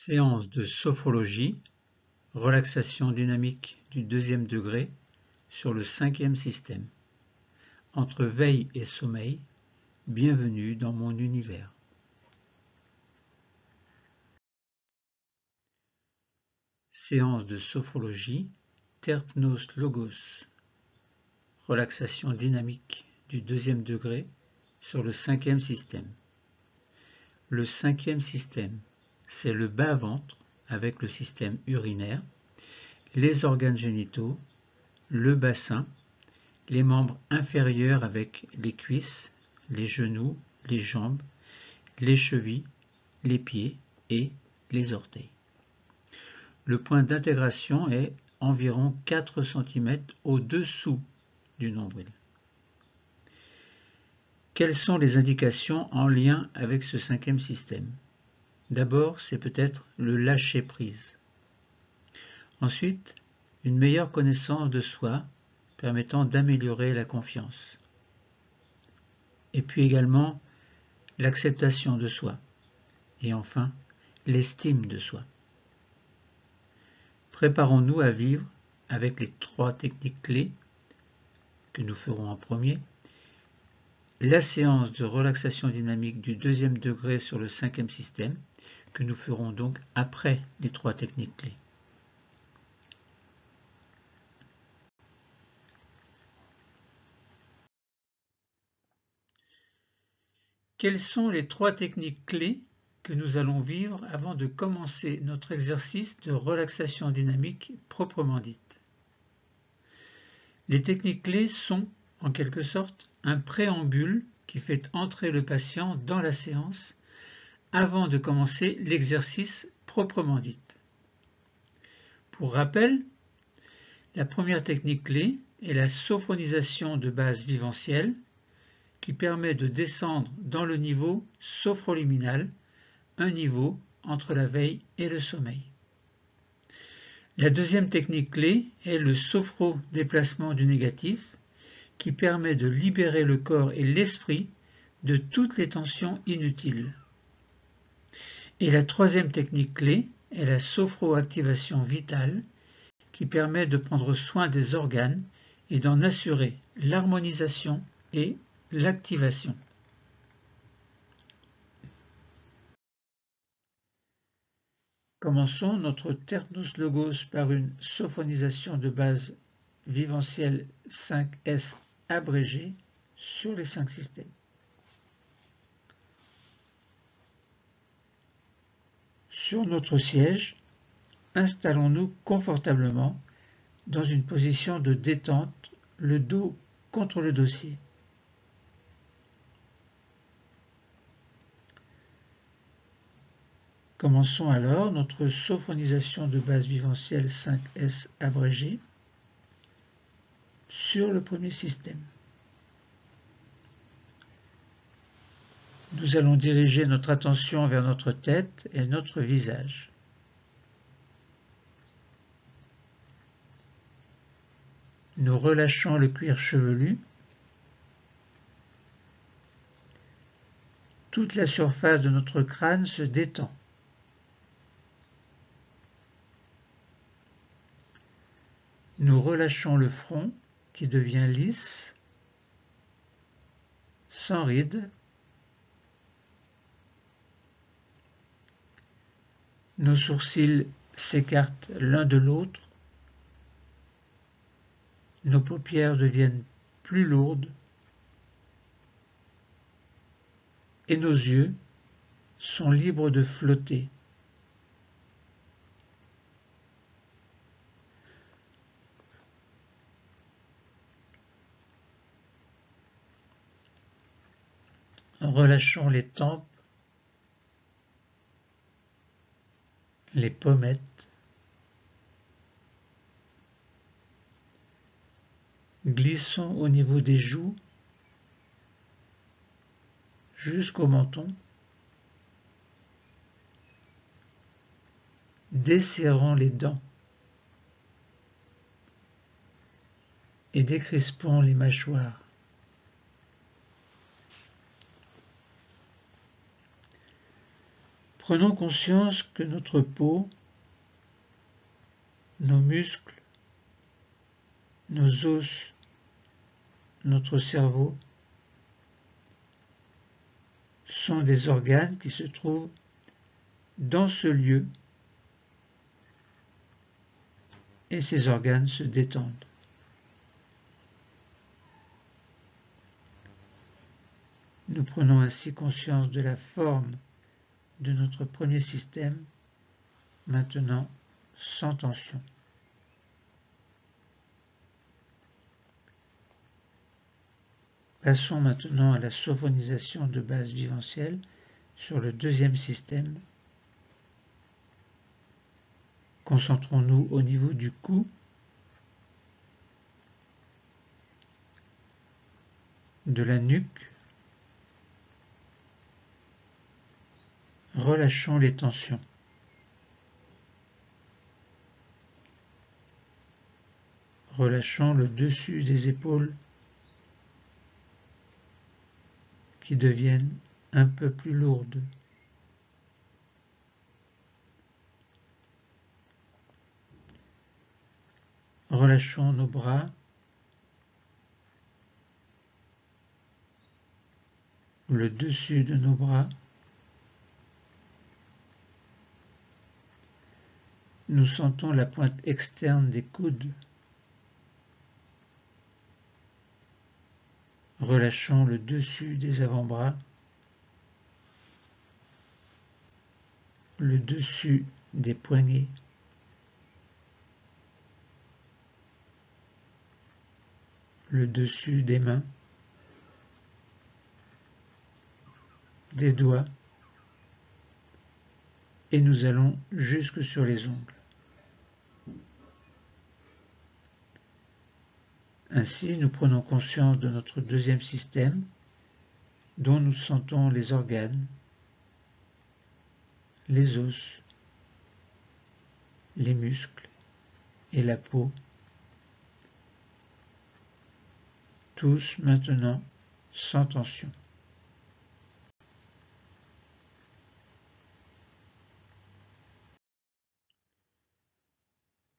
Séance de sophrologie, relaxation dynamique du deuxième degré sur le cinquième système. Entre veille et sommeil, bienvenue dans mon univers. Séance de sophrologie, Terpnos Logos, relaxation dynamique du deuxième degré sur le cinquième système. Le cinquième système, c'est le bas-ventre avec le système urinaire, les organes génitaux, le bassin, les membres inférieurs avec les cuisses, les genoux, les jambes, les chevilles, les pieds et les orteils. Le point d'intégration est environ 4 cm au-dessous du nombril. Quelles sont les indications en lien avec ce cinquième système? D'abord, c'est peut-être le lâcher-prise. Ensuite, une meilleure connaissance de soi permettant d'améliorer la confiance. Et puis également, l'acceptation de soi. Et enfin, l'estime de soi. Préparons-nous à vivre avec les 3 techniques clés que nous ferons en premier, la séance de relaxation dynamique du deuxième degré sur le cinquième système, que nous ferons donc après les 3 techniques clés. Quelles sont les 3 techniques clés que nous allons vivre avant de commencer notre exercice de relaxation dynamique proprement dite? Les techniques clés sont, en quelque sorte, un préambule qui fait entrer le patient dans la séance avant de commencer l'exercice proprement dit. Pour rappel, la première technique clé est la sophronisation de base vivencielle qui permet de descendre dans le niveau sophroliminal, un niveau entre la veille et le sommeil. La deuxième technique clé est le sophro-déplacement du négatif qui permet de libérer le corps et l'esprit de toutes les tensions inutiles. Et la troisième technique clé est la sophroactivation vitale qui permet de prendre soin des organes et d'en assurer l'harmonisation et l'activation. Commençons notre Terpnos Logos par une sophronisation de base vivencielle 5S abrégée sur les 5 systèmes. Sur notre siège, installons-nous confortablement dans une position de détente, le dos contre le dossier. Commençons alors notre sophronisation de base vivencielle 5S abrégée sur le premier système. Nous allons diriger notre attention vers notre tête et notre visage. Nous relâchons le cuir chevelu. Toute la surface de notre crâne se détend. Nous relâchons le front qui devient lisse, sans rides. Nos sourcils s'écartent l'un de l'autre. Nos paupières deviennent plus lourdes. Et nos yeux sont libres de flotter. Relâchons les tempes, les pommettes, glissons au niveau des joues jusqu'au menton, desserrons les dents et décrispons les mâchoires. Prenons conscience que notre peau, nos muscles, nos os, notre cerveau sont des organes qui se trouvent dans ce lieu et ces organes se détendent. Nous prenons ainsi conscience de la forme de notre premier système, maintenant sans tension. Passons maintenant à la sophonisation de base viventielle sur le deuxième système. Concentrons-nous au niveau du cou, de la nuque. Relâchons les tensions. Relâchons le dessus des épaules qui deviennent un peu plus lourdes. Relâchons nos bras, le dessus de nos bras. Nous sentons la pointe externe des coudes. Relâchons le dessus des avant-bras, le dessus des poignets, le dessus des mains, des doigts, et nous allons jusque sur les ongles. Ainsi, nous prenons conscience de notre deuxième système, dont nous sentons les organes, les os, les muscles et la peau, tous maintenant sans tension.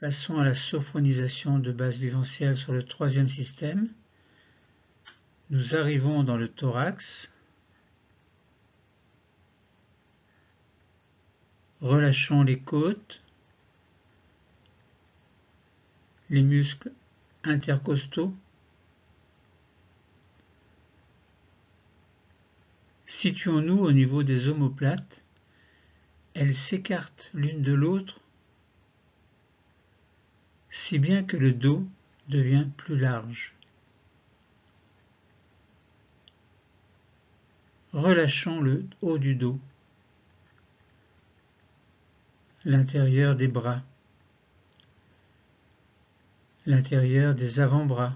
Passons à la sophronisation de base viventielle sur le troisième système. Nous arrivons dans le thorax. Relâchons les côtes, les muscles intercostaux. Situons-nous au niveau des omoplates. Elles s'écartent l'une de l'autre, si bien que le dos devient plus large. Relâchons le haut du dos, l'intérieur des bras, l'intérieur des avant-bras,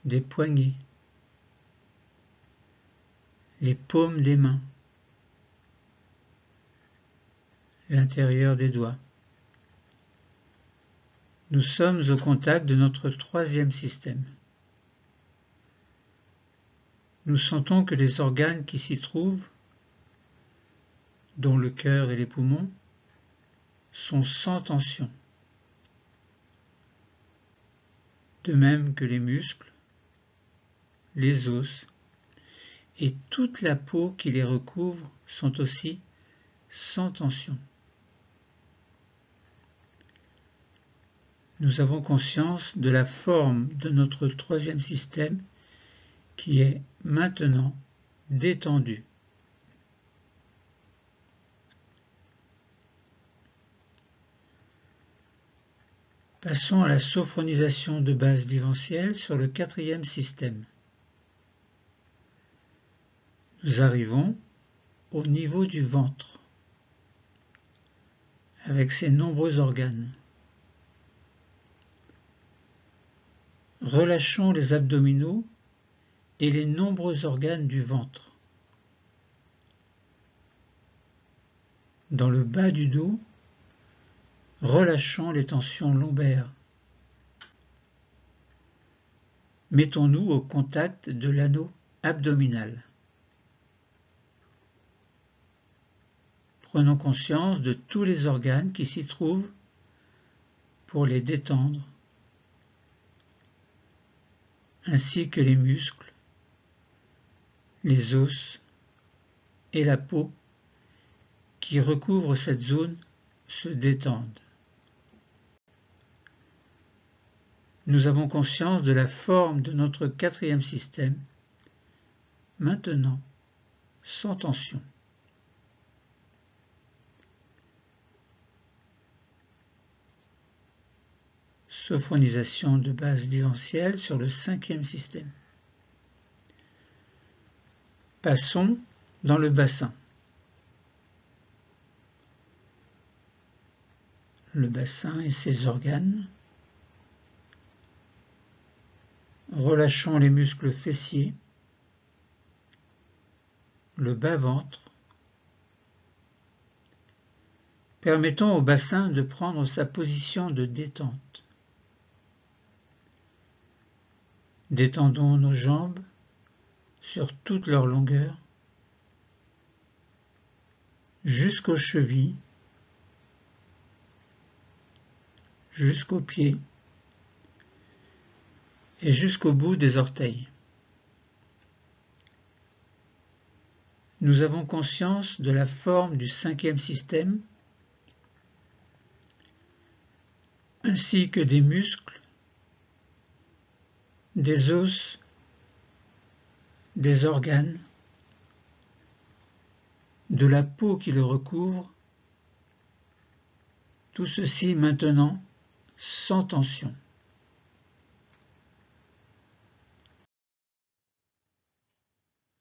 des poignets, les paumes des mains, l'intérieur des doigts. Nous sommes au contact de notre troisième système. Nous sentons que les organes qui s'y trouvent, dont le cœur et les poumons, sont sans tension, de même que les muscles, les os et toute la peau qui les recouvre sont aussi sans tension. Nous avons conscience de la forme de notre troisième système qui est maintenant détendu. Passons à la sophronisation de base viventielle sur le quatrième système. Nous arrivons au niveau du ventre, avec ses nombreux organes. Relâchons les abdominaux et les nombreux organes du ventre. Dans le bas du dos, relâchons les tensions lombaires. Mettons-nous au contact de l'anneau abdominal. Prenons conscience de tous les organes qui s'y trouvent pour les détendre, ainsi que les muscles, les os et la peau qui recouvrent cette zone se détendent. Nous avons conscience de la forme de notre quatrième système, maintenant sans tension. Sophronisation de base viventielle sur le cinquième système. Passons dans le bassin. Le bassin et ses organes. Relâchons les muscles fessiers, le bas-ventre. Permettons au bassin de prendre sa position de détente. Détendons nos jambes sur toute leur longueur, jusqu'aux chevilles, jusqu'aux pieds et jusqu'au bout des orteils. Nous avons conscience de la forme du cinquième système, ainsi que des muscles, des os, des organes, de la peau qui le recouvre, tout ceci maintenant sans tension.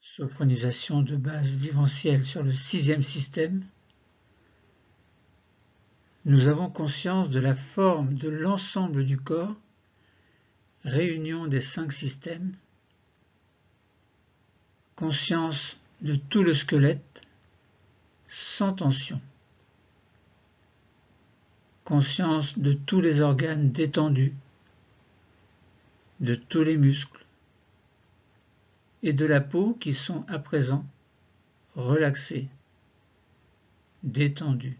Sophronisation de base viventielle sur le sixième système. Nous avons conscience de la forme de l'ensemble du corps, réunion des 5 systèmes, conscience de tout le squelette, sans tension, conscience de tous les organes détendus, de tous les muscles et de la peau qui sont à présent relaxés, détendus.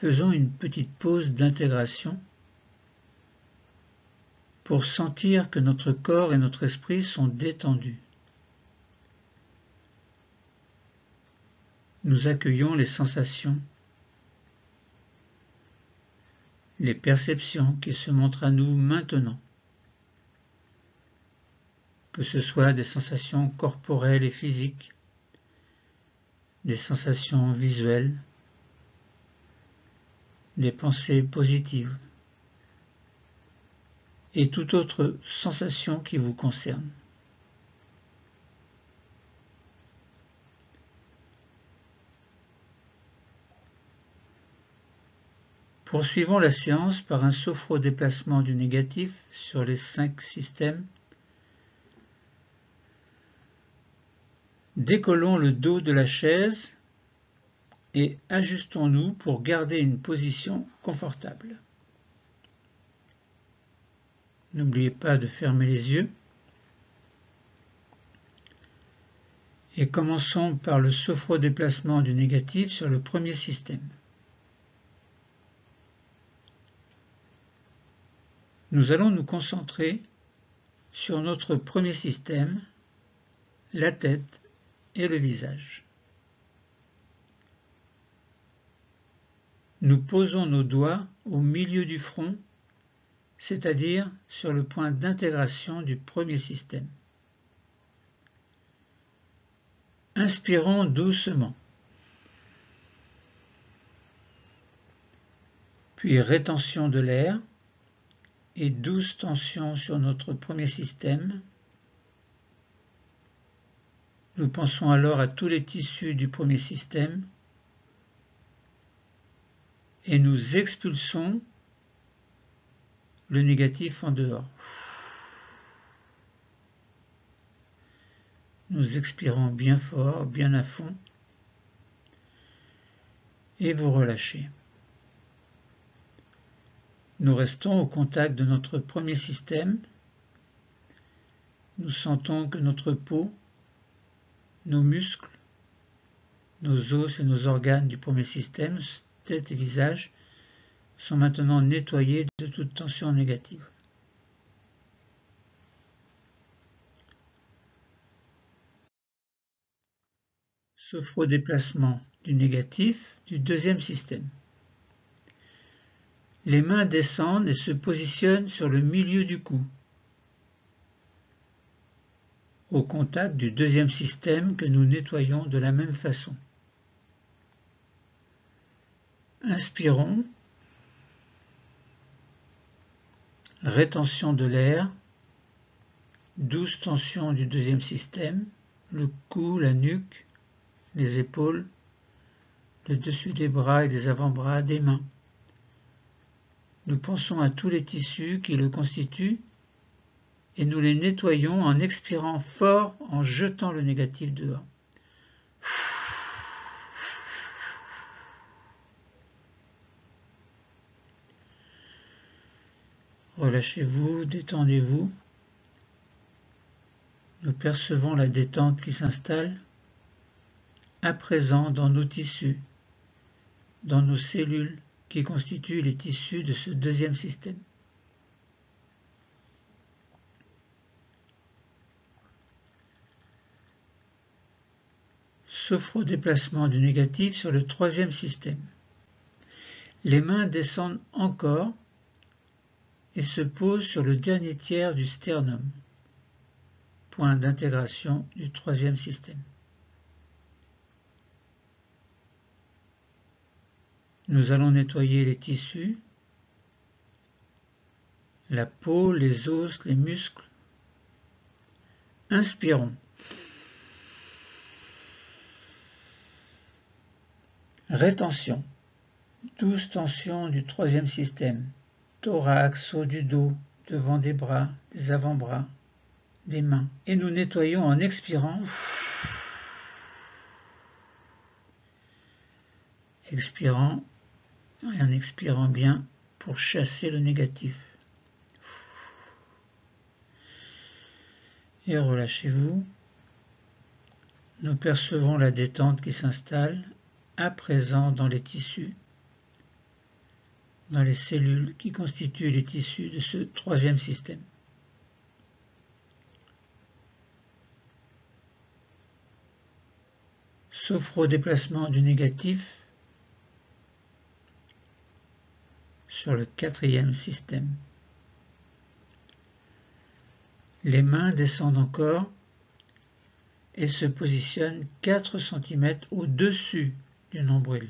Faisons une petite pause d'intégration pour sentir que notre corps et notre esprit sont détendus. Nous accueillons les sensations, les perceptions qui se montrent à nous maintenant, que ce soit des sensations corporelles et physiques, des sensations visuelles, des pensées positives et toute autre sensation qui vous concerne. Poursuivons la séance par un sophro-déplacement du négatif sur les 5 systèmes. Décollons le dos de la chaise et ajustons-nous pour garder une position confortable. N'oubliez pas de fermer les yeux. Et commençons par le sophro-déplacement du négatif sur le premier système. Nous allons nous concentrer sur notre premier système, la tête et le visage. Nous posons nos doigts au milieu du front, c'est-à-dire sur le point d'intégration du premier système. Inspirons doucement, puis rétention de l'air et douce tension sur notre premier système. Nous pensons alors à tous les tissus du premier système et nous expulsons le négatif en dehors. Nous expirons bien fort, bien à fond et vous relâchez. Nous restons au contact de notre premier système. Nous sentons que notre peau nos muscles, nos os et nos organes du premier système, tête et visage, sont maintenant nettoyés de toute tension négative. Sophodéplacement du négatif du deuxième système. Les mains descendent et se positionnent sur le milieu du cou, au contact du deuxième système que nous nettoyons de la même façon. Inspirons, rétention de l'air, douce tension du deuxième système, le cou, la nuque, les épaules, le dessus des bras et des avant-bras, des mains. Nous pensons à tous les tissus qui le constituent et nous les nettoyons en expirant fort, en jetant le négatif dehors. Relâchez-vous, détendez-vous. Nous percevons la détente qui s'installe à présent dans nos tissus, dans nos cellules qui constituent les tissus de ce deuxième système. Sophodéplacement du négatif sur le troisième système. Les mains descendent encore et se posent sur le dernier tiers du sternum, point d'intégration du troisième système. Nous allons nettoyer les tissus, la peau, les os, les muscles. Inspirons. Rétention. Douce tension du troisième système. Thorax, haut du dos, devant des bras, des avant-bras, des mains. Et nous nettoyons en expirant. Expirant et en expirant bien pour chasser le négatif. Et relâchez-vous. Nous percevons la détente qui s'installe à présent dans les tissus, dans les cellules qui constituent les tissus de ce troisième système. Sophodéplacement du négatif sur le quatrième système. Les mains descendent encore et se positionnent 4 cm au-dessus du nombril,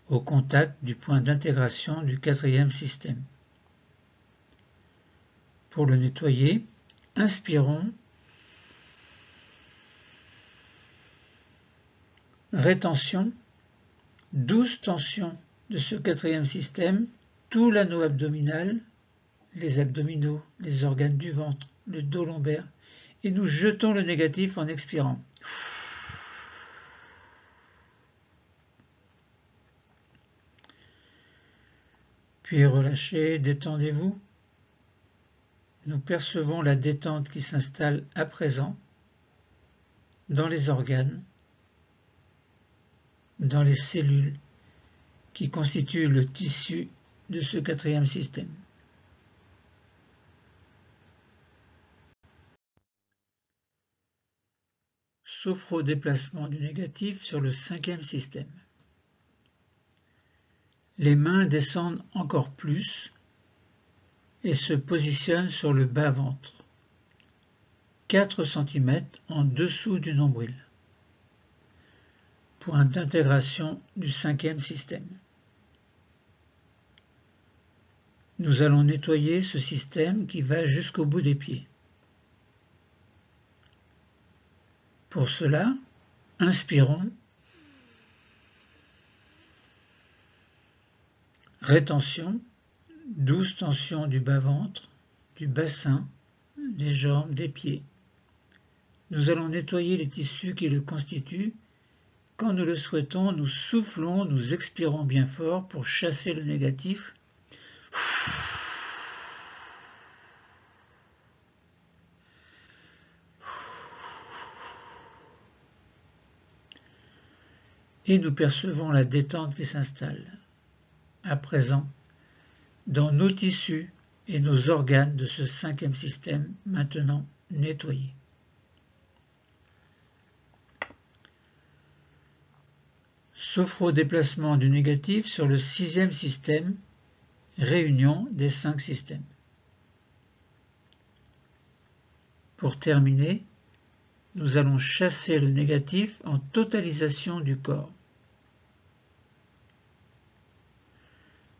au contact du point d'intégration du quatrième système. Pour le nettoyer, inspirons, rétention, douce tension de ce quatrième système, tout l'anneau abdominal, les abdominaux, les organes du ventre, le dos lombaire, et nous jetons le négatif en expirant. Puis relâchez, détendez-vous. Nous percevons la détente qui s'installe à présent dans les organes, dans les cellules qui constituent le tissu de ce quatrième système. Sophodéplacement du négatif sur le cinquième système. Les mains descendent encore plus et se positionnent sur le bas-ventre, 4 cm en dessous du nombril, point d'intégration du cinquième système. Nous allons nettoyer ce système qui va jusqu'au bout des pieds. Pour cela, inspirons, rétention, douce tension du bas-ventre, du bassin, des jambes, des pieds. Nous allons nettoyer les tissus qui le constituent. Quand nous le souhaitons, nous soufflons, nous expirons bien fort pour chasser le négatif. et nous percevons la détente qui s'installe, à présent, dans nos tissus et nos organes de ce cinquième système maintenant nettoyé. Sophro-déplacement du négatif sur le sixième système, réunion des 5 systèmes. Pour terminer, nous allons chasser le négatif en totalisation du corps.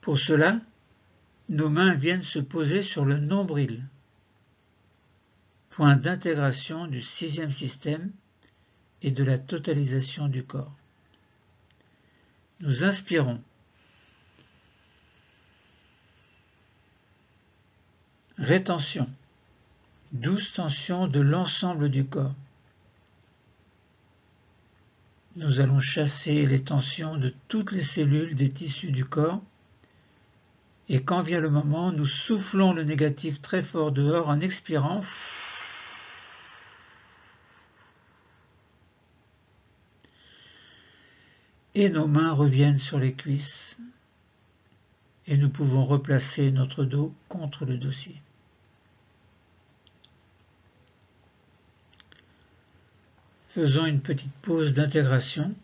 Pour cela, nos mains viennent se poser sur le nombril, point d'intégration du sixième système et de la totalisation du corps. Nous inspirons. Rétention. Douce tension de l'ensemble du corps. Nous allons chasser les tensions de toutes les cellules des tissus du corps et quand vient le moment, nous soufflons le négatif très fort dehors en expirant. Et nos mains reviennent sur les cuisses et nous pouvons replacer notre dos contre le dossier. Faisons une petite pause d'intégration.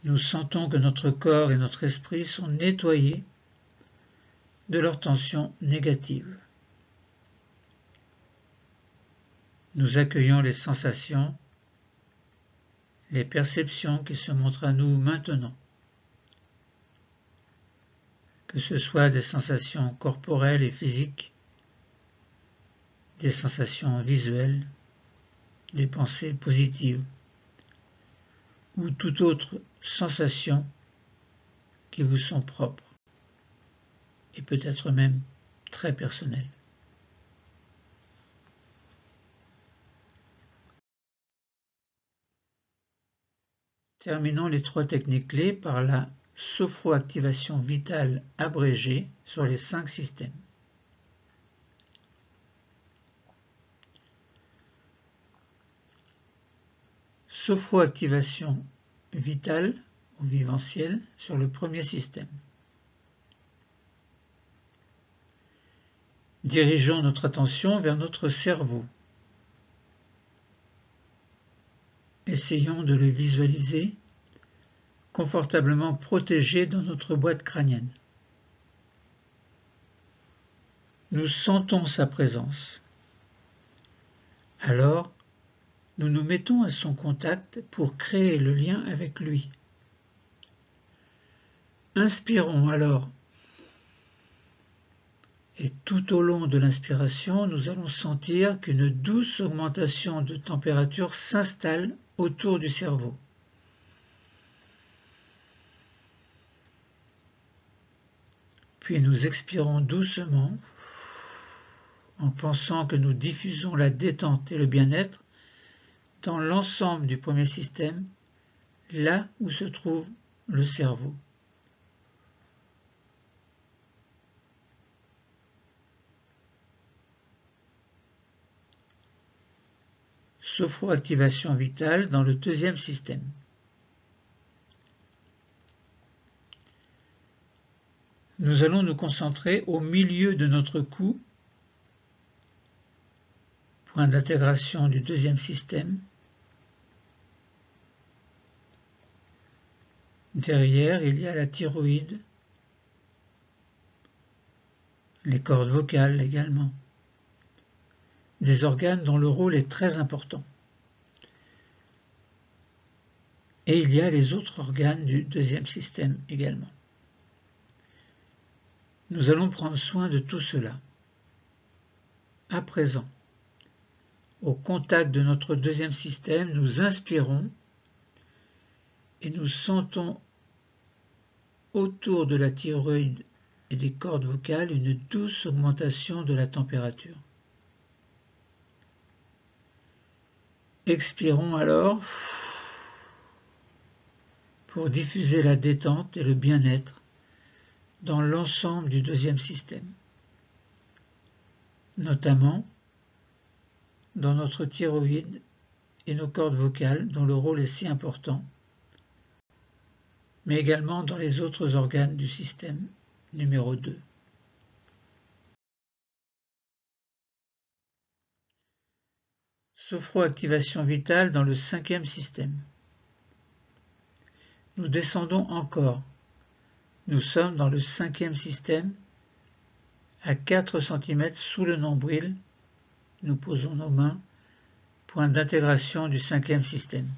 Nous sentons que notre corps et notre esprit sont nettoyés de leurs tensions négatives. Nous accueillons les sensations, les perceptions qui se montrent à nous maintenant. Que ce soit des sensations corporelles et physiques, des sensations visuelles, des pensées positives, ou toute autre sensation qui vous sont propres, et peut-être même très personnelles. Terminons les 3 techniques clés par la sophroactivation vitale abrégée sur les 5 systèmes. Sophroactivation vitale ou viventielle sur le premier système. Dirigeons notre attention vers notre cerveau. Essayons de le visualiser confortablement protégé dans notre boîte crânienne. Nous sentons sa présence. Alors, nous nous mettons à son contact pour créer le lien avec lui. Inspirons alors. Et tout au long de l'inspiration, nous allons sentir qu'une douce augmentation de température s'installe autour du cerveau. Puis nous expirons doucement en pensant que nous diffusons la détente et le bien-être dans l'ensemble du premier système, là où se trouve le cerveau. Sophroactivation vitale dans le deuxième système. Nous allons nous concentrer au milieu de notre cou, point d'intégration du deuxième système. Derrière, il y a la thyroïde, les cordes vocales également, des organes dont le rôle est très important. Et il y a les autres organes du deuxième système également. Nous allons prendre soin de tout cela. À présent, au contact de notre deuxième système, nous inspirons et nous sentons autour de la thyroïde et des cordes vocales une douce augmentation de la température. Expirons alors pour diffuser la détente et le bien-être dans l'ensemble du deuxième système, notamment dans notre thyroïde et nos cordes vocales dont le rôle est si important, mais également dans les autres organes du système numéro 2. Sophroactivation vitale dans le 5e système. Nous descendons encore. Nous sommes dans le 5e système, à 4 cm sous le nombril. Nous posons nos mains, point d'intégration du 5e système.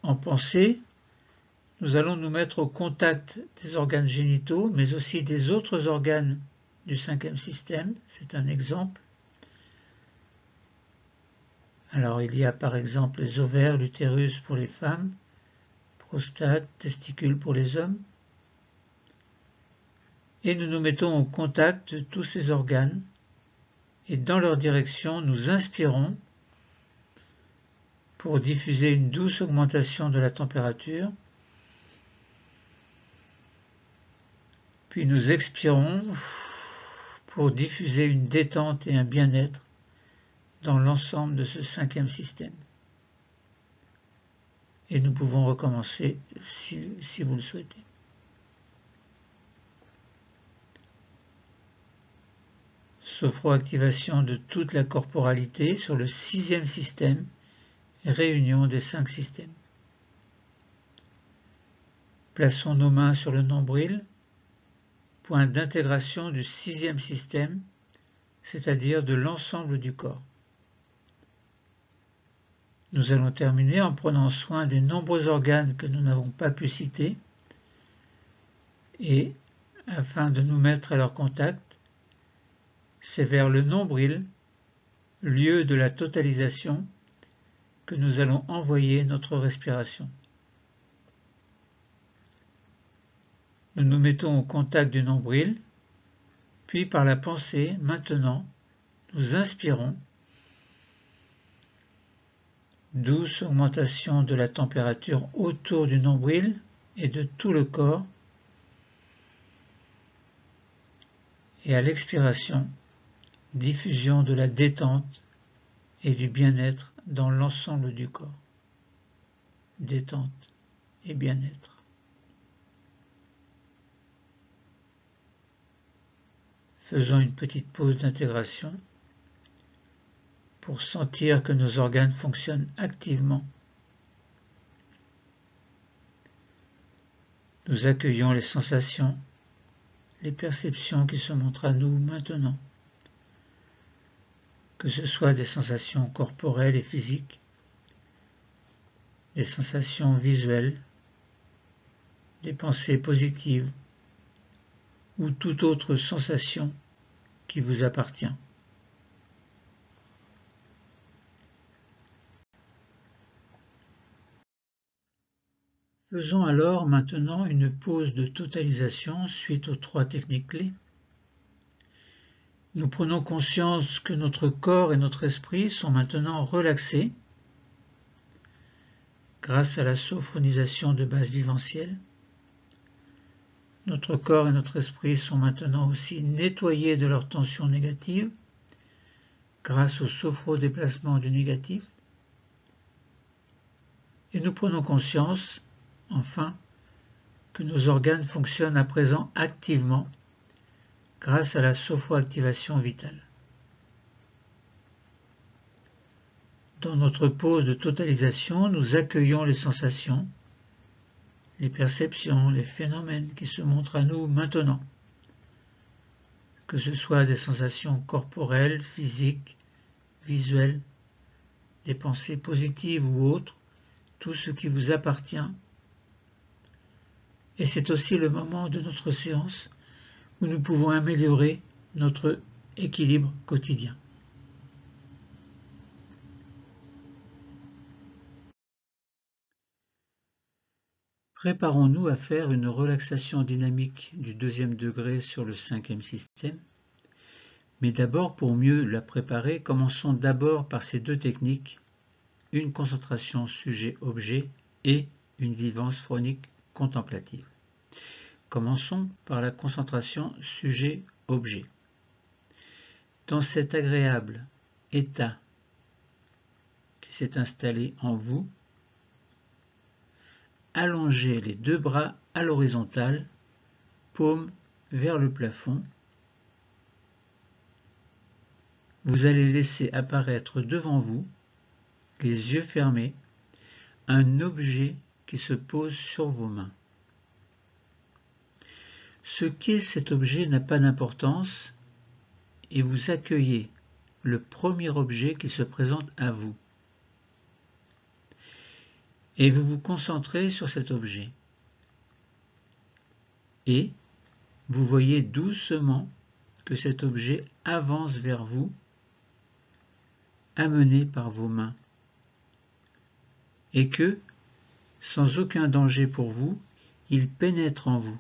En pensée, nous allons nous mettre au contact des organes génitaux, mais aussi des autres organes du 5e système. C'est un exemple. Alors il y a par exemple les ovaires, l'utérus pour les femmes, prostate, testicules pour les hommes. Et nous nous mettons au contact de tous ces organes et dans leur direction nous inspirons pour diffuser une douce augmentation de la température. Puis nous expirons pour diffuser une détente et un bien-être dans l'ensemble de ce 5e système. Et nous pouvons recommencer si vous le souhaitez. Sophroactivation de toute la corporalité sur le 6e système, réunion des 5 systèmes. Plaçons nos mains sur le nombril, point d'intégration du 6e système, c'est-à-dire de l'ensemble du corps. Nous allons terminer en prenant soin des nombreux organes que nous n'avons pas pu citer et afin de nous mettre à leur contact, c'est vers le nombril, lieu de la totalisation, que nous allons envoyer notre respiration. Nous nous mettons au contact du nombril, puis par la pensée, maintenant, nous inspirons. Douce augmentation de la température autour du nombril et de tout le corps. Et à l'expiration, diffusion de la détente et du bien-être dans l'ensemble du corps. Détente et bien-être. Faisons une petite pause d'intégration pour sentir que nos organes fonctionnent activement. Nous accueillons les sensations, les perceptions qui se montrent à nous maintenant, que ce soit des sensations corporelles et physiques, des sensations visuelles, des pensées positives ou toute autre sensation qui vous appartient. Faisons alors maintenant une pause de totalisation suite aux 3 techniques clés. Nous prenons conscience que notre corps et notre esprit sont maintenant relaxés grâce à la sophronisation de base viventielle. Notre corps et notre esprit sont maintenant aussi nettoyés de leurs tensions négatives grâce au sophrodéplacement du négatif. Et nous prenons conscience enfin, que nos organes fonctionnent à présent activement grâce à la sophroactivation vitale. Dans notre pause de totalisation, nous accueillons les sensations, les perceptions, les phénomènes qui se montrent à nous maintenant, que ce soit des sensations corporelles, physiques, visuelles, des pensées positives ou autres, tout ce qui vous appartient. Et c'est aussi le moment de notre séance où nous pouvons améliorer notre équilibre quotidien. Préparons-nous à faire une relaxation dynamique du 2e degré sur le 5e système. Mais d'abord, pour mieux la préparer, commençons d'abord par ces 2 techniques, une concentration sujet-objet et une vivance phronique contemplative. Commençons par la concentration sujet-objet. Dans cet agréable état s'est installé en vous. Allongez les deux bras à l'horizontale, paume vers le plafond. Vous allez laisser apparaître devant vous, les yeux fermés, un objet qui se pose sur vos mains. Ce qu'est cet objet n'a pas d'importance et vous accueillez le premier objet qui se présente à vous. Et vous vous concentrez sur cet objet. Et vous voyez doucement que cet objet avance vers vous, amené par vos mains. Et que, sans aucun danger pour vous, il pénètre en vous.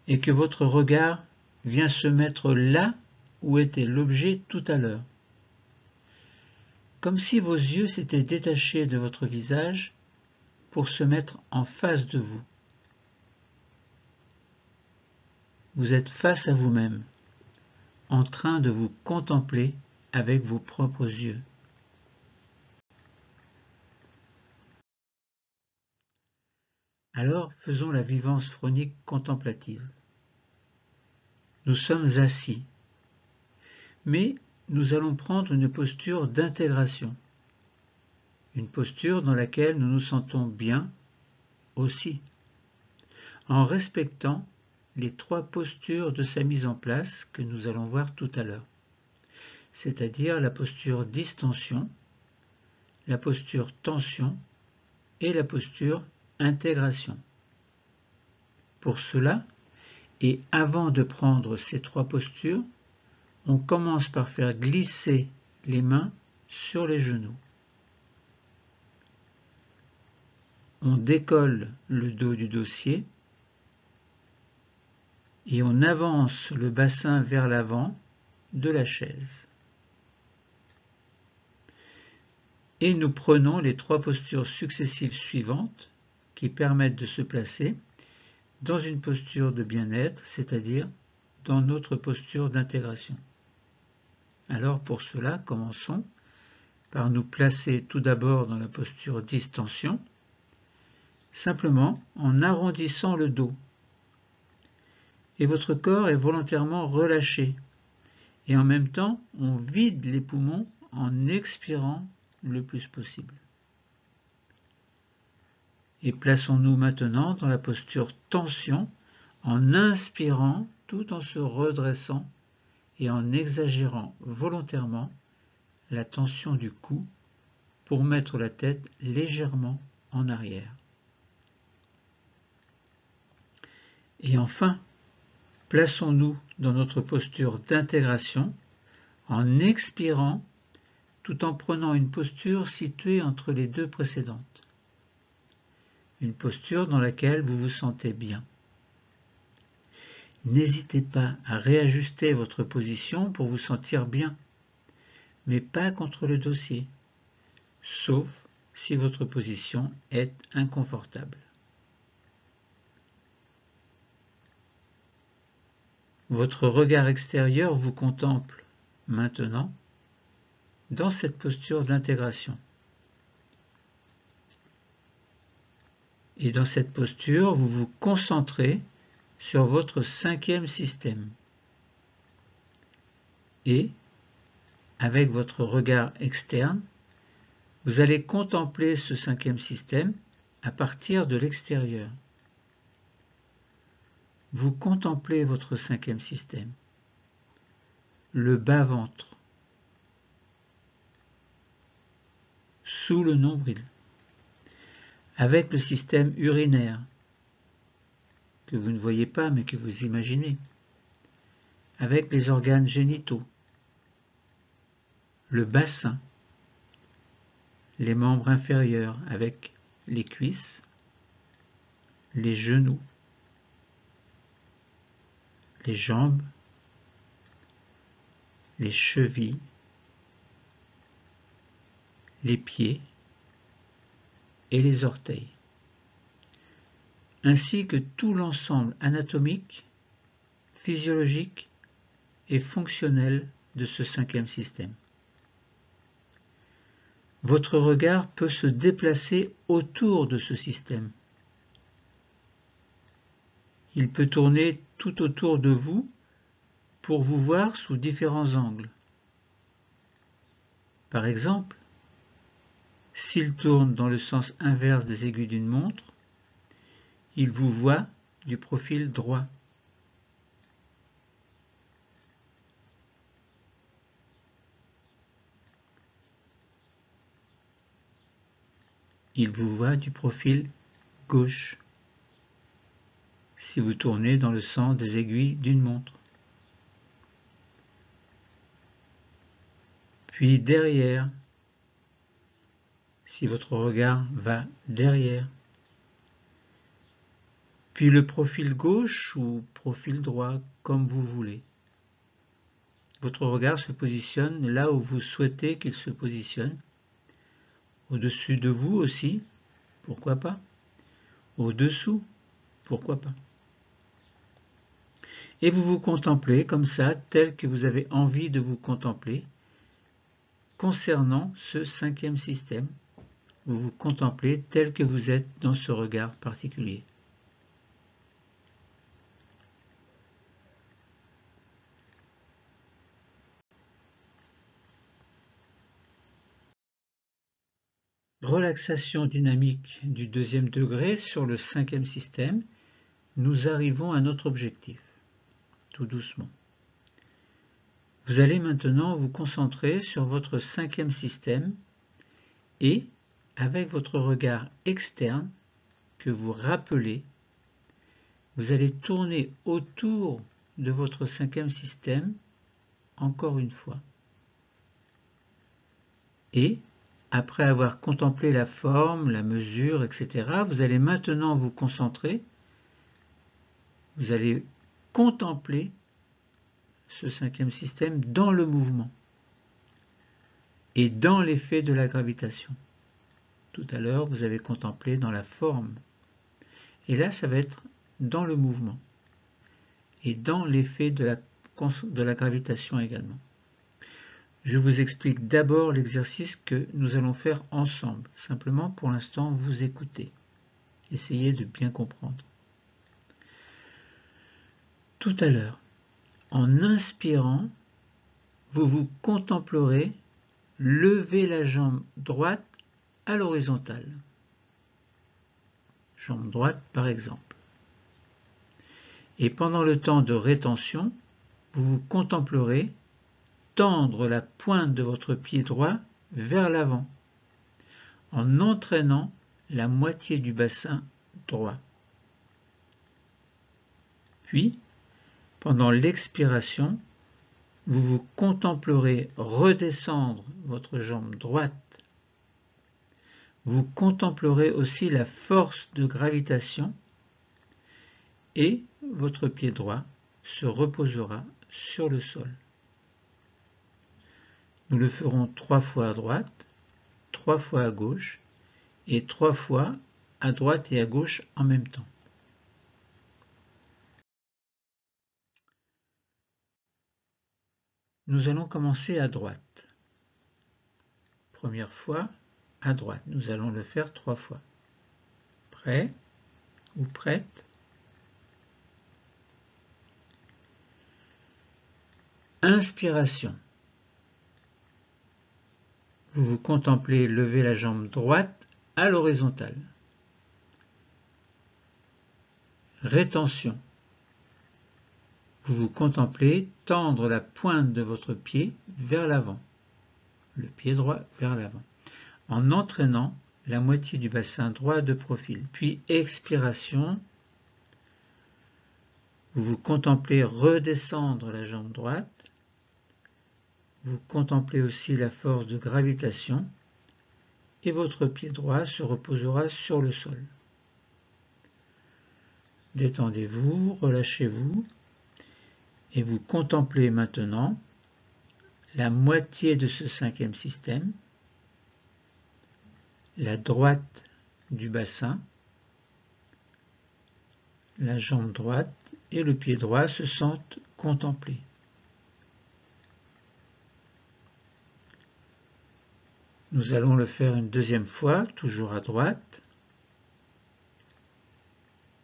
Et que votre regard vient se mettre là où était l'objet tout à l'heure. Comme si vos yeux s'étaient détachés de votre visage pour se mettre en face de vous. Vous êtes face à vous-même, en train de vous contempler avec vos propres yeux. Alors faisons la vivance phronique contemplative. Nous sommes assis, mais nous allons prendre une posture d'intégration, une posture dans laquelle nous nous sentons bien aussi, en respectant les trois postures de sa mise en place que nous allons voir tout à l'heure, c'est-à-dire la posture distension, la posture tension et la posture intégration. Pour cela, et avant de prendre ces trois postures, on commence par faire glisser les mains sur les genoux. On décolle le dos du dossier et on avance le bassin vers l'avant de la chaise. Et nous prenons les trois postures successives suivantes qui permettent de se placer dans une posture de bien-être, c'est-à-dire dans notre posture d'intégration. Alors pour cela, commençons par nous placer tout d'abord dans la posture distension, simplement en arrondissant le dos. Et votre corps est volontairement relâché. Et en même temps, on vide les poumons en expirant le plus possible. Et plaçons-nous maintenant dans la posture tension en inspirant tout en se redressant et en exagérant volontairement la tension du cou pour mettre la tête légèrement en arrière. Et enfin, plaçons-nous dans notre posture d'intégration en expirant tout en prenant une posture située entre les deux précédentes. Une posture dans laquelle vous vous sentez bien. N'hésitez pas à réajuster votre position pour vous sentir bien, mais pas contre le dossier, sauf si votre position est inconfortable. Votre regard extérieur vous contemple maintenant dans cette posture d'intégration. Et dans cette posture, vous vous concentrez sur votre cinquième système. Et, avec votre regard externe, vous allez contempler ce cinquième système à partir de l'extérieur. Vous contemplez votre cinquième système, le bas-ventre, sous le nombril, avec le système urinaire, que vous ne voyez pas mais que vous imaginez, avec les organes génitaux, le bassin, les membres inférieurs avec les cuisses, les genoux, les jambes, les chevilles, les pieds et les orteils, ainsi que tout l'ensemble anatomique, physiologique et fonctionnel de ce cinquième système. votre regard peut se déplacer autour de ce système. Il peut tourner tout autour de vous pour vous voir sous différents angles. Par exemple, s'il tourne dans le sens inverse des aiguilles d'une montre, il vous voit du profil droit. Il vous voit du profil gauche si vous tournez dans le sens des aiguilles d'une montre. Puis derrière, si votre regard va derrière. Puis le profil gauche ou profil droit, comme vous voulez. Votre regard se positionne là où vous souhaitez qu'il se positionne. Au-dessus de vous aussi, pourquoi pas. Au-dessous, pourquoi pas. Et vous vous contemplez comme ça, tel que vous avez envie de vous contempler. Concernant ce cinquième système, vous vous contemplez tel que vous êtes dans ce regard particulier. Relaxation dynamique du deuxième degré sur le cinquième système, nous arrivons à notre objectif, tout doucement. Vous allez maintenant vous concentrer sur votre cinquième système et, avec votre regard externe que vous rappelez, vous allez tourner autour de votre cinquième système encore une fois. Et, après avoir contemplé la forme, la mesure, etc., vous allez maintenant vous concentrer, vous allez contempler ce cinquième système dans le mouvement et dans l'effet de la gravitation. Tout à l'heure, vous avez contemplé dans la forme. Et là, ça va être dans le mouvement et dans l'effet de la gravitation également. Je vous explique d'abord l'exercice que nous allons faire ensemble. Simplement, pour l'instant, vous écoutez. Essayez de bien comprendre. Tout à l'heure, en inspirant, vous vous contemplerez lever la jambe droite à l'horizontale. Jambe droite, par exemple. Et pendant le temps de rétention, vous vous contemplerez tendre la pointe de votre pied droit vers l'avant, en entraînant la moitié du bassin droit. Puis, pendant l'expiration, vous vous contemplerez redescendre votre jambe droite. Vous contemplerez aussi la force de gravitation et votre pied droit se reposera sur le sol. Nous le ferons 3 fois à droite, 3 fois à gauche et 3 fois à droite et à gauche en même temps. Nous allons commencer à droite. Première fois à droite. Nous allons le faire 3 fois. Prêt ou prête? Inspiration. Vous vous contemplez lever la jambe droite à l'horizontale. Rétention. Vous vous contemplez tendre la pointe de votre pied vers l'avant, le pied droit vers l'avant, en entraînant la moitié du bassin droit de profil. Puis expiration. Vous vous contemplez redescendre la jambe droite. Vous contemplez aussi la force de gravitation et votre pied droit se reposera sur le sol. Détendez-vous, relâchez-vous et vous contemplez maintenant la moitié de ce cinquième système, la droite du bassin, la jambe droite et le pied droit se sentent contemplés. Nous allons le faire une deuxième fois, toujours à droite.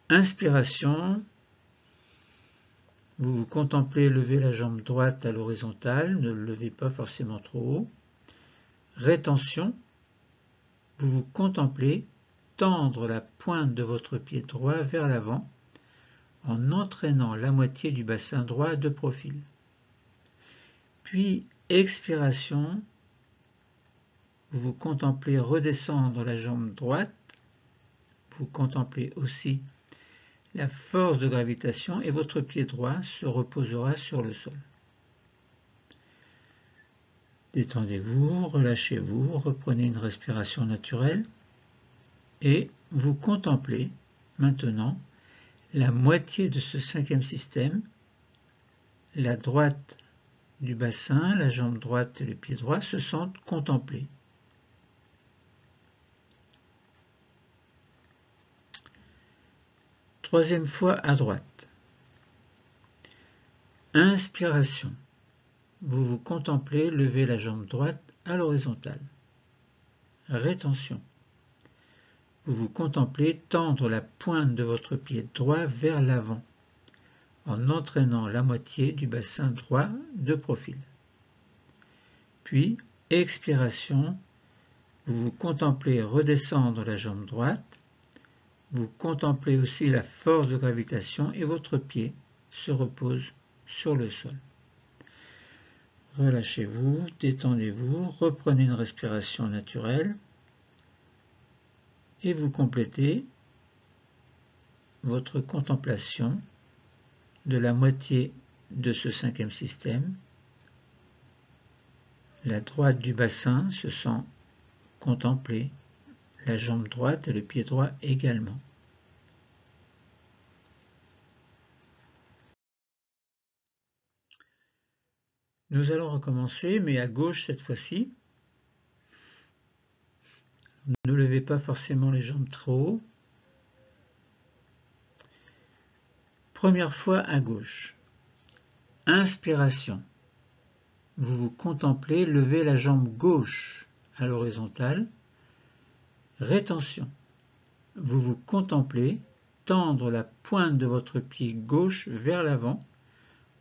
Inspiration. Vous vous contemplez lever la jambe droite à l'horizontale, ne le levez pas forcément trop haut. Rétention. Vous vous contemplez tendre la pointe de votre pied droit vers l'avant en entraînant la moitié du bassin droit de profil. Puis, expiration. Vous vous contemplez redescendre la jambe droite. Vous contemplez aussi la force de gravitation et votre pied droit se reposera sur le sol. Détendez-vous, relâchez-vous, reprenez une respiration naturelle et vous contemplez maintenant la moitié de ce cinquième système, la droite du bassin, la jambe droite et le pied droit se sentent contemplés. Troisième fois à droite. Inspiration. Vous vous contemplez lever la jambe droite à l'horizontale. Rétention. Vous vous contemplez tendre la pointe de votre pied droit vers l'avant en entraînant la moitié du bassin droit de profil. Puis, expiration. Vous vous contemplez redescendre la jambe droite. Vous contemplez aussi la force de gravitation et votre pied se repose sur le sol. Relâchez-vous, détendez-vous, reprenez une respiration naturelle et vous complétez votre contemplation de la moitié de ce cinquième système. La droite du bassin se sent contemplée, la jambe droite et le pied droit également. Nous allons recommencer, mais à gauche cette fois-ci. Ne levez pas forcément les jambes trop haut. Première fois à gauche. Inspiration. Vous vous contemplez lever la jambe gauche à l'horizontale. Rétention. Vous vous contemplez tendre la pointe de votre pied gauche vers l'avant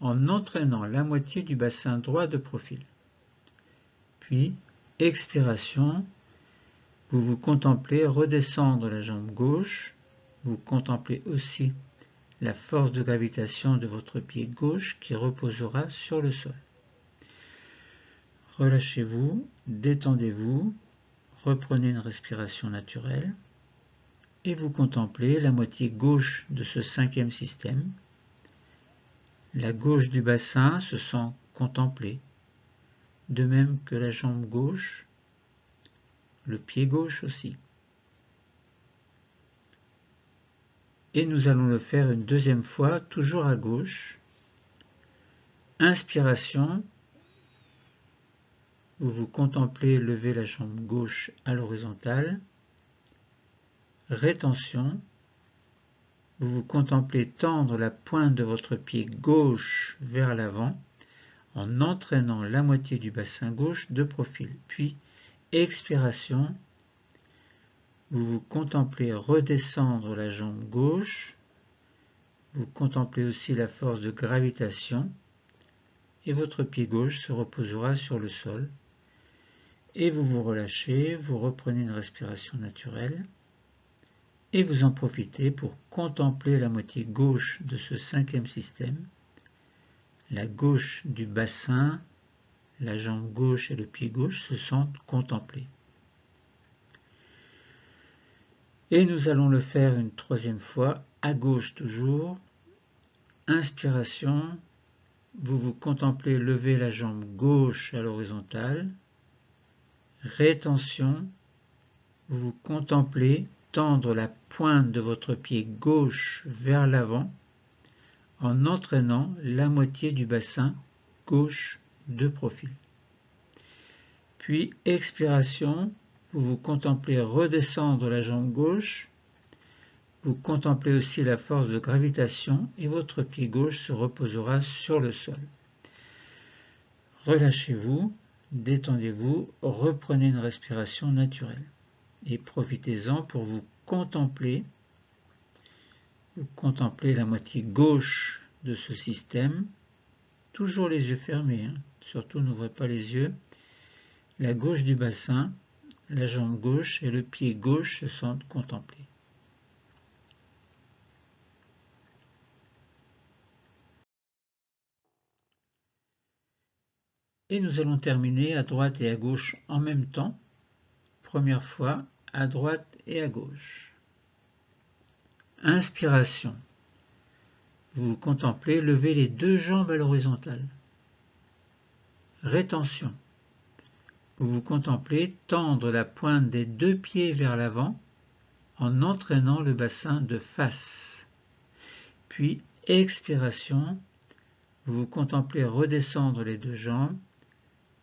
en entraînant la moitié du bassin droit de profil. Puis, expiration. Vous vous contemplez redescendre la jambe gauche. Vous contemplez aussi la force de gravitation de votre pied gauche qui reposera sur le sol. Relâchez-vous, détendez-vous, reprenez une respiration naturelle et vous contemplez la moitié gauche de ce cinquième système. La gauche du bassin se sent contemplée, de même que la jambe gauche, le pied gauche aussi. Et nous allons le faire une deuxième fois, toujours à gauche. Inspiration. Vous vous contemplez lever la jambe gauche à l'horizontale. Rétention. Vous vous contemplez tendre la pointe de votre pied gauche vers l'avant en entraînant la moitié du bassin gauche de profil. Puis, expiration. Vous vous contemplez redescendre la jambe gauche. Vous contemplez aussi la force de gravitation et votre pied gauche se reposera sur le sol. Et vous vous relâchez, vous reprenez une respiration naturelle et vous en profitez pour contempler la moitié gauche de ce cinquième système, la gauche du bassin, la jambe gauche et le pied gauche se sentent contemplés. Et nous allons le faire une troisième fois, à gauche toujours. Inspiration, vous vous contemplez lever la jambe gauche à l'horizontale. Rétention, vous vous contemplez tendre la pointe de votre pied gauche vers l'avant en entraînant la moitié du bassin gauche de profil. Puis, expiration, vous vous contemplez redescendre la jambe gauche, vous contemplez aussi la force de gravitation et votre pied gauche se reposera sur le sol. Relâchez-vous, détendez-vous, reprenez une respiration naturelle et profitez-en pour vous contempler la moitié gauche de ce système, toujours les yeux fermés, surtout n'ouvrez pas les yeux, la gauche du bassin, la jambe gauche et le pied gauche se sentent contemplés. Et nous allons terminer à droite et à gauche en même temps. Première fois, à droite et à gauche. Inspiration. Vous contemplez, levez les deux jambes à l'horizontale. Rétention. Vous vous contemplez tendre la pointe des deux pieds vers l'avant en entraînant le bassin de face. Puis expiration. Vous vous contemplez redescendre les deux jambes.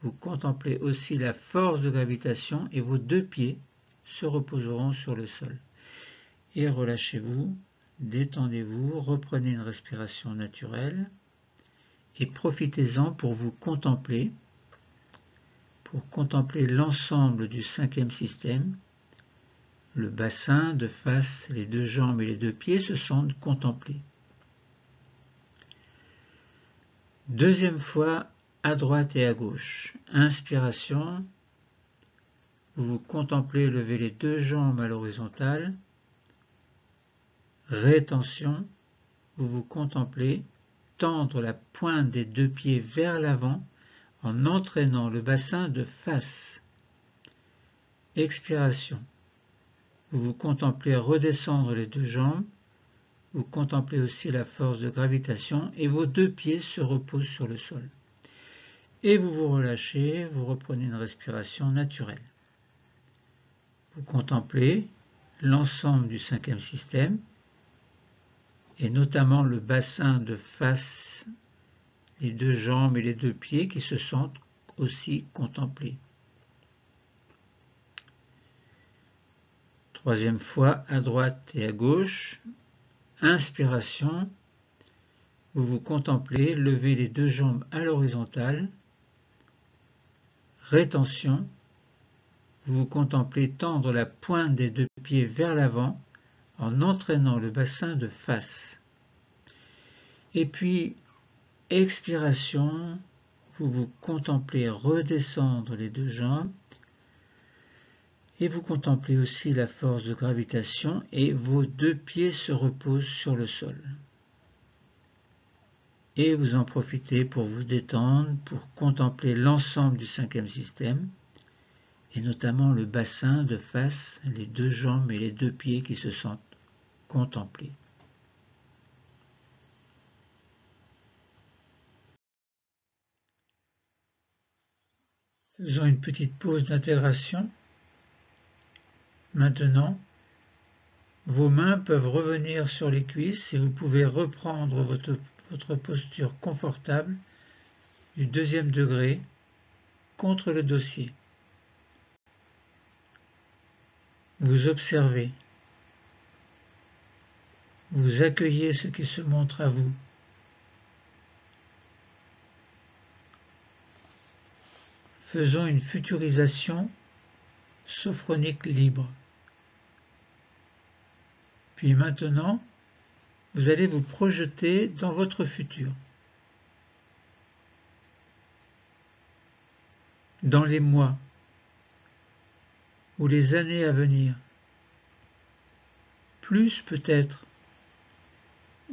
Vous contemplez aussi la force de gravitation et vos deux pieds se reposeront sur le sol. Et relâchez-vous, détendez-vous, reprenez une respiration naturelle et profitez-en pour vous contempler, l'ensemble du cinquième système. Le bassin de face, les deux jambes et les deux pieds se sentent contemplés. Deuxième fois, à droite et à gauche. Inspiration. Vous vous contemplez lever les deux jambes à l'horizontale. Rétention. Vous vous contemplez tendre la pointe des deux pieds vers l'avant en entraînant le bassin de face. Expiration. Vous vous contemplez redescendre les deux jambes. Vous contemplez aussi la force de gravitation et vos deux pieds se reposent sur le sol. Et vous vous relâchez, vous reprenez une respiration naturelle. Vous contemplez l'ensemble du cinquième système et notamment le bassin de face, les deux jambes et les deux pieds qui se sentent aussi contemplés. Troisième fois, à droite et à gauche. Inspiration. Vous vous contemplez, levez les deux jambes à l'horizontale. Rétention. Vous vous contemplez tendre la pointe des deux pieds vers l'avant en entraînant le bassin de face. Et puis, expiration. Vous vous contemplez redescendre les deux jambes. Et vous contemplez aussi la force de gravitation et vos deux pieds se reposent sur le sol. Et vous en profitez pour vous détendre, pour contempler l'ensemble du cinquième système, et notamment le bassin de face, les deux jambes et les deux pieds qui se sentent contemplés. Faisons une petite pause d'intégration. Maintenant, vos mains peuvent revenir sur les cuisses et vous pouvez reprendre votre posture confortable du deuxième degré contre le dossier. Vous observez. Vous accueillez ce qui se montre à vous. Faisons une futurisation sophronique libre. Puis maintenant, vous allez vous projeter dans votre futur, dans les mois ou les années à venir, plus peut-être,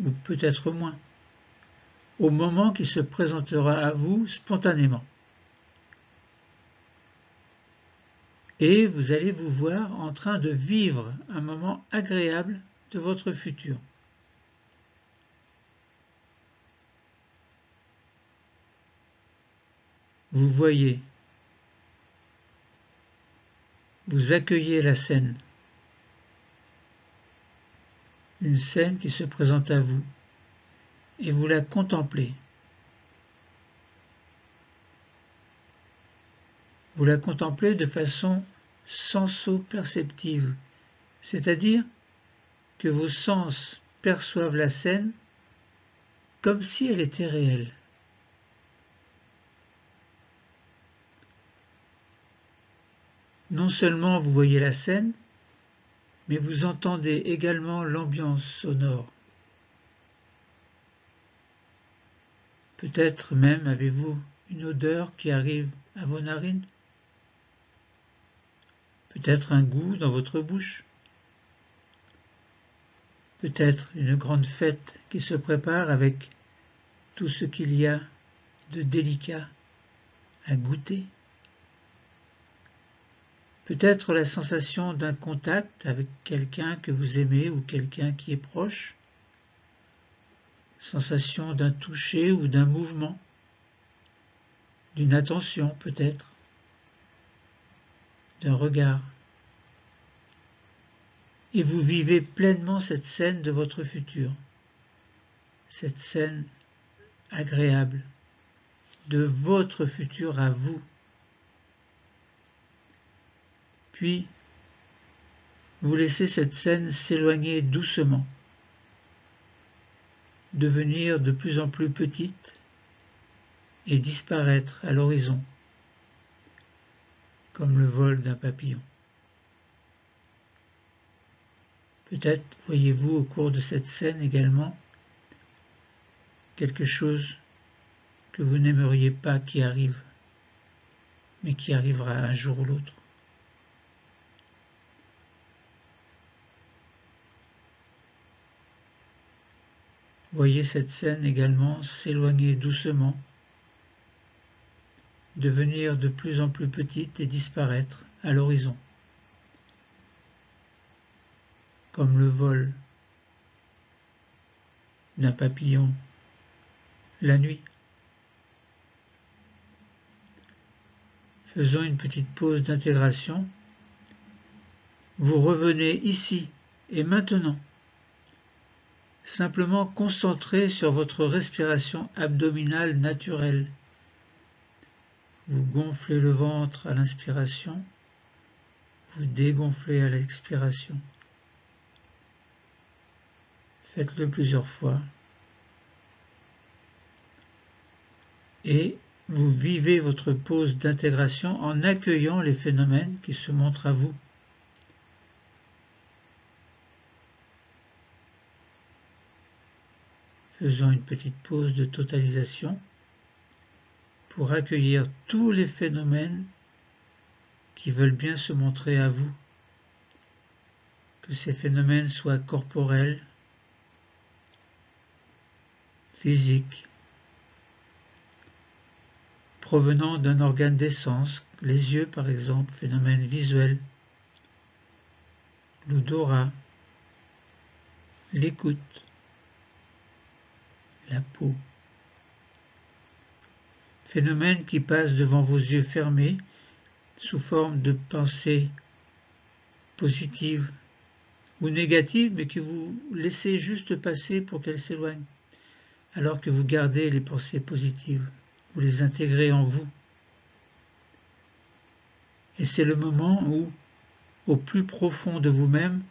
ou peut-être moins, au moment qui se présentera à vous spontanément. Et vous allez vous voir en train de vivre un moment agréable de votre futur. Vous voyez, vous accueillez la scène, une scène qui se présente à vous, et vous la contemplez. Vous la contemplez de façon senso-perceptive, c'est-à-dire que vos sens perçoivent la scène comme si elle était réelle. Non seulement vous voyez la scène, mais vous entendez également l'ambiance sonore. Peut-être même avez-vous une odeur qui arrive à vos narines, peut-être un goût dans votre bouche, peut-être une grande fête qui se prépare avec tout ce qu'il y a de délicat à goûter. Peut-être la sensation d'un contact avec quelqu'un que vous aimez ou quelqu'un qui est proche, sensation d'un toucher ou d'un mouvement, d'une attention peut-être, d'un regard. Et vous vivez pleinement cette scène de votre futur, cette scène agréable de votre futur à vous. Puis, vous laissez cette scène s'éloigner doucement, devenir de plus en plus petite et disparaître à l'horizon, comme le vol d'un papillon. Peut-être voyez-vous au cours de cette scène également quelque chose que vous n'aimeriez pas qui arrive, mais qui arrivera un jour ou l'autre. Voyez cette scène également s'éloigner doucement, devenir de plus en plus petite et disparaître à l'horizon, comme le vol d'un papillon la nuit. Faisons une petite pause d'intégration. Vous revenez ici et maintenant, simplement concentré sur votre respiration abdominale naturelle. Vous gonflez le ventre à l'inspiration, vous dégonflez à l'expiration. Faites-le plusieurs fois. Et vous vivez votre pause d'intégration en accueillant les phénomènes qui se montrent à vous. Faisons une petite pause de totalisation pour accueillir tous les phénomènes qui veulent bien se montrer à vous. Que ces phénomènes soient corporels, physiques, provenant d'un organe d'essence, les yeux par exemple, phénomène visuel, l'odorat, l'écoute, la peau. Phénomènes qui passent devant vos yeux fermés sous forme de pensées positives ou négatives, mais que vous laissez juste passer pour qu'elles s'éloignent, alors que vous gardez les pensées positives, vous les intégrez en vous. Et c'est le moment où, au plus profond de vous-même,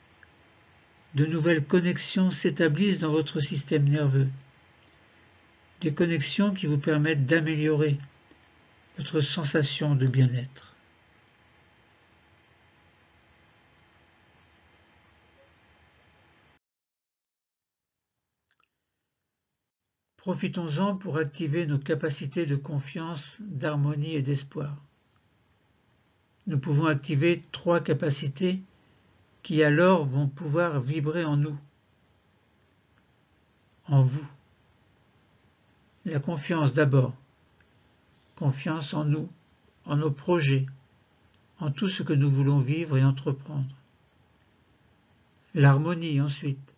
de nouvelles connexions s'établissent dans votre système nerveux. Des connexions qui vous permettent d'améliorer votre sensation de bien-être. Profitons-en pour activer nos capacités de confiance, d'harmonie et d'espoir. Nous pouvons activer 3 capacités qui alors vont pouvoir vibrer en nous, en vous. La confiance d'abord, confiance en nous, en nos projets, en tout ce que nous voulons vivre et entreprendre. L'harmonie ensuite,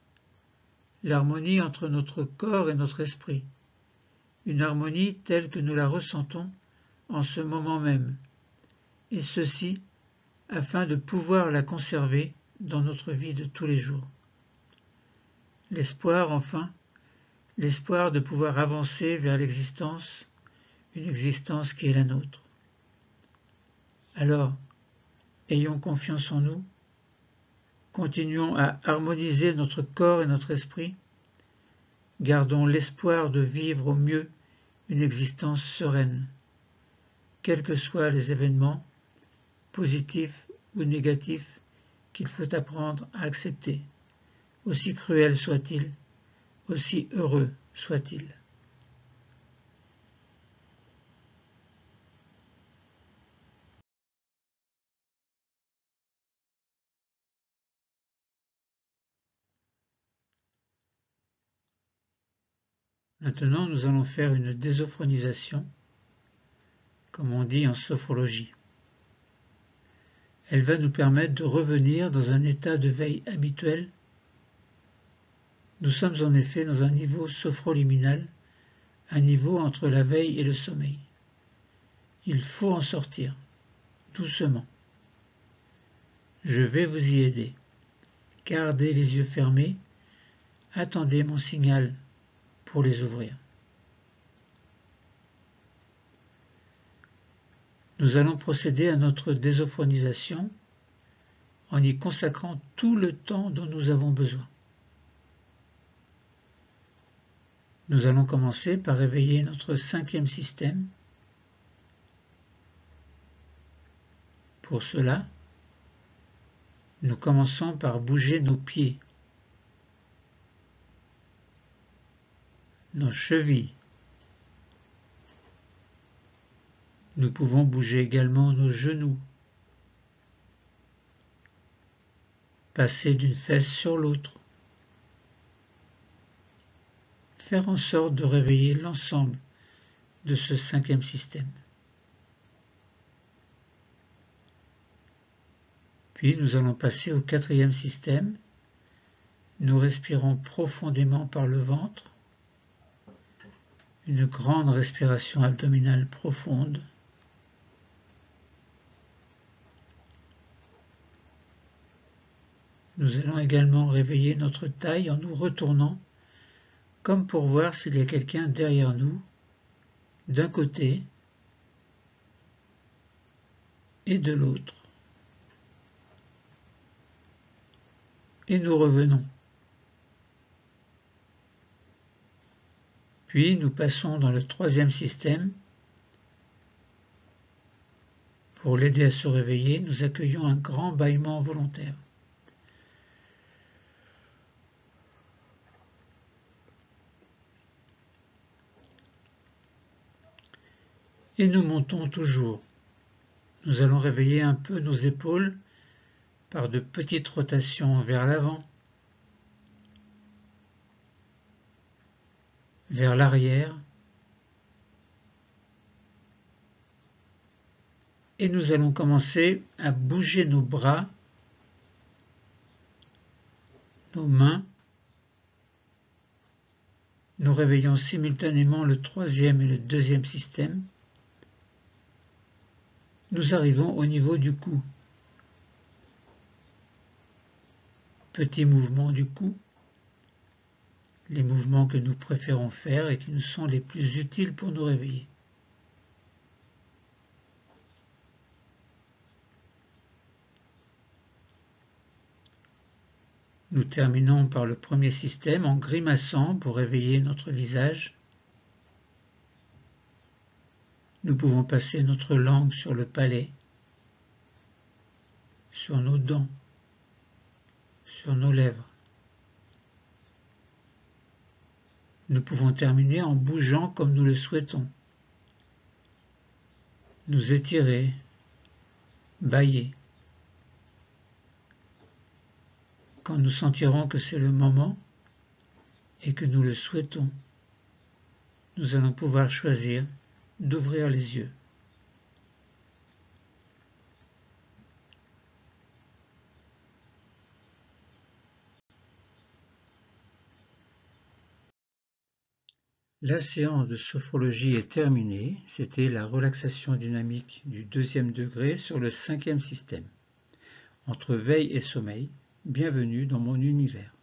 l'harmonie entre notre corps et notre esprit, une harmonie telle que nous la ressentons en ce moment même, et ceci afin de pouvoir la conserver dans notre vie de tous les jours. L'espoir enfin, l'espoir de pouvoir avancer vers l'existence, une existence qui est la nôtre. Alors, ayons confiance en nous, continuons à harmoniser notre corps et notre esprit, gardons l'espoir de vivre au mieux une existence sereine, quels que soient les événements, positifs ou négatifs qu'il faut apprendre à accepter, aussi cruel soit-il, aussi heureux soit-il. Maintenant, nous allons faire une désophronisation, comme on dit en sophrologie. Elle va nous permettre de revenir dans un état de veille habituel. Nous sommes en effet dans un niveau sophroliminal, un niveau entre la veille et le sommeil. Il faut en sortir, doucement. Je vais vous y aider. Gardez les yeux fermés, attendez mon signal pour les ouvrir. Nous allons procéder à notre désophronisation en y consacrant tout le temps dont nous avons besoin. Nous allons commencer par réveiller notre 5e système. Pour cela, nous commençons par bouger nos pieds, nos chevilles. Nous pouvons bouger également nos genoux, passer d'une fesse sur l'autre, faire en sorte de réveiller l'ensemble de ce 5e système. Puis nous allons passer au 4e système. Nous respirons profondément par le ventre, une grande respiration abdominale profonde. Nous allons également réveiller notre taille en nous retournant, comme pour voir s'il y a quelqu'un derrière nous, d'un côté et de l'autre. Et nous revenons. Puis nous passons dans le 3e système. Pour l'aider à se réveiller, nous accueillons un grand bâillement volontaire. Et nous montons toujours. Nous allons réveiller un peu nos épaules par de petites rotations vers l'avant, vers l'arrière, et nous allons commencer à bouger nos bras, nos mains. Nous réveillons simultanément le 3e et le 2e système. Nous arrivons au niveau du cou. Petit mouvement du cou, les mouvements que nous préférons faire et qui nous sont les plus utiles pour nous réveiller. Nous terminons par le 1er système en grimaçant pour réveiller notre visage. Nous pouvons passer notre langue sur le palais, sur nos dents, sur nos lèvres. Nous pouvons terminer en bougeant comme nous le souhaitons. Nous étirer, bâiller. Quand nous sentirons que c'est le moment et que nous le souhaitons, nous allons pouvoir choisir d'ouvrir les yeux. La séance de sophrologie est terminée. C'était la relaxation dynamique du 2e degré sur le 5e système. Entre veille et sommeil, bienvenue dans mon univers.